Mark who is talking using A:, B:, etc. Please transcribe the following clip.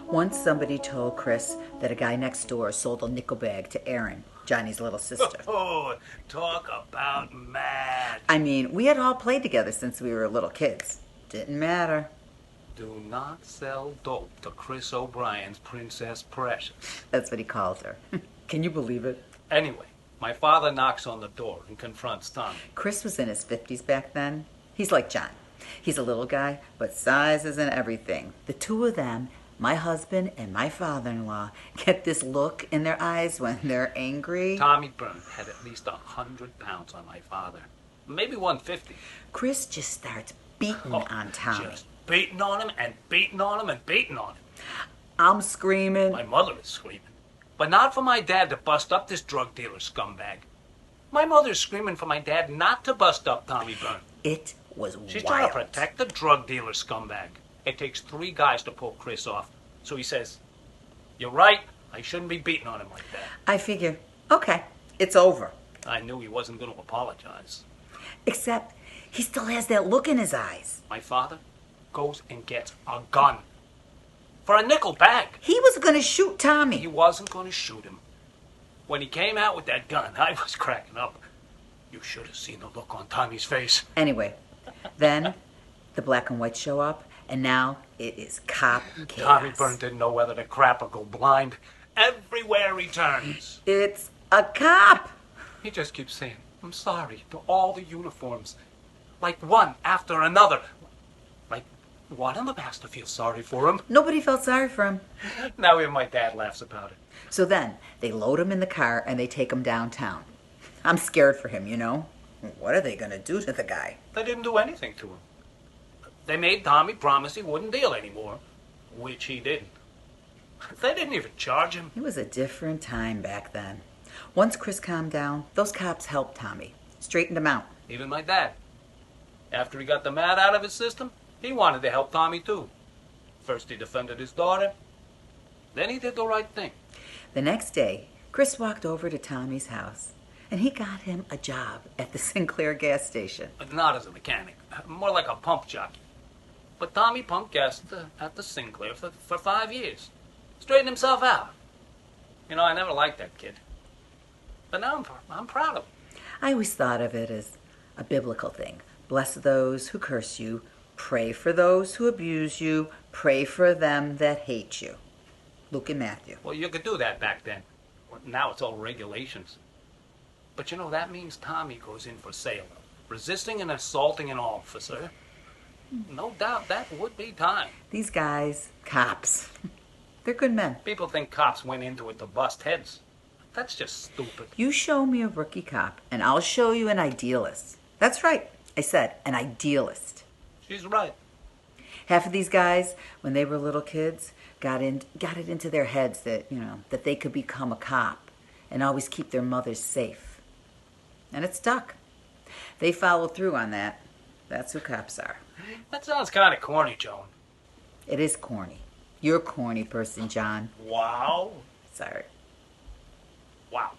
A: Once somebody told Chris that a guy next door sold a nickel bag to Erin, Johnny's little sister.
B: Oh, talk about mad.
A: I mean, we had all played together since we were little kids. Didn't matter.
B: Do not sell dope to Chris O'Brien's Princess Precious.
A: That's what he called her. Can you believe it?
B: Anyway, my father knocks on the door and confronts Tommy.
A: Chris was in his 50s back then. He's like John. He's a little guy, but size isn't everything. The two of them, my husband and my father-in-law, get this look in their eyes when they're angry.
B: Tommy Byrne had at least 100 pounds on my father. Maybe 150.
A: Chris just starts beating on Tommy.
B: Just beating on him and beating on him and beating on him.
A: I'm screaming.
B: My mother is screaming. But not for my dad to bust up this drug dealer scumbag. My mother's screaming for my dad not to bust up Tommy Byrne.
A: It was
B: She's
A: wild.
B: trying to protect the drug dealer scumbag. It takes 3 guys to pull Chris off. So he says, "You're right. I shouldn't be beating on him like that."
A: I figure, okay, it's over.
B: I knew he wasn't going to apologize.
A: Except he still has that look in his eyes.
B: My father goes and gets a gun. For a nickel bag.
A: He was going to shoot Tommy.
B: He wasn't going to shoot him. When he came out with that gun, I was cracking up. You should have seen the look on Tommy's face.
A: Anyway, then the black and white show up, and now it is cop chaos.
B: Tommy Byrne didn't know whether to crap or go blind. Everywhere he turns.
A: It's a cop.
B: He just keeps saying, "I'm sorry," to all the uniforms. Like one after another. Like one of them has to feel sorry for him.
A: Nobody felt sorry for him.
B: Now even my dad laughs about it.
A: So then they load him in the car and they take him downtown. I'm scared for him, you know. What are they going to do to the guy?
B: They didn't do anything to him. They made Tommy promise he wouldn't deal anymore, which he didn't. They didn't even charge him.
A: It was a different time back then. Once Chris calmed down, those cops helped Tommy, straightened him out.
B: Even my dad. After he got the mad out of his system, he wanted to help Tommy too. First he defended his daughter, then he did the right thing.
A: The next day, Chris walked over to Tommy's house, and he got him a job at the Sinclair gas station.
B: But not as a mechanic, more like a pump jockey. But Tommy pumped gas at the Sinclair for 5 years. Straightened himself out. You know, I never liked that kid. But now I'm proud of him.
A: I always thought of it as a biblical thing. Bless those who curse you. Pray for those who abuse you. Pray for them that hate you. Luke and Matthew.
B: Well, you could do that back then. Now it's all regulations. But you know, that means Tommy goes in for sale. Resisting and assaulting an officer. No doubt that would be time.
A: These guys, cops, they're good men.
B: People think cops went into it to bust heads. That's just stupid.
A: You show me a rookie cop, and I'll show you an idealist. That's right. I said an idealist.
B: She's right.
A: Half of these guys, when they were little kids, got it into their heads that, that they could become a cop and always keep their mothers safe. And it stuck. They followed through on that. That's who cops are.
B: That sounds kind of corny, Joan.
A: It is corny. You're a corny person, John.
B: Wow.
A: Sorry.
B: Wow.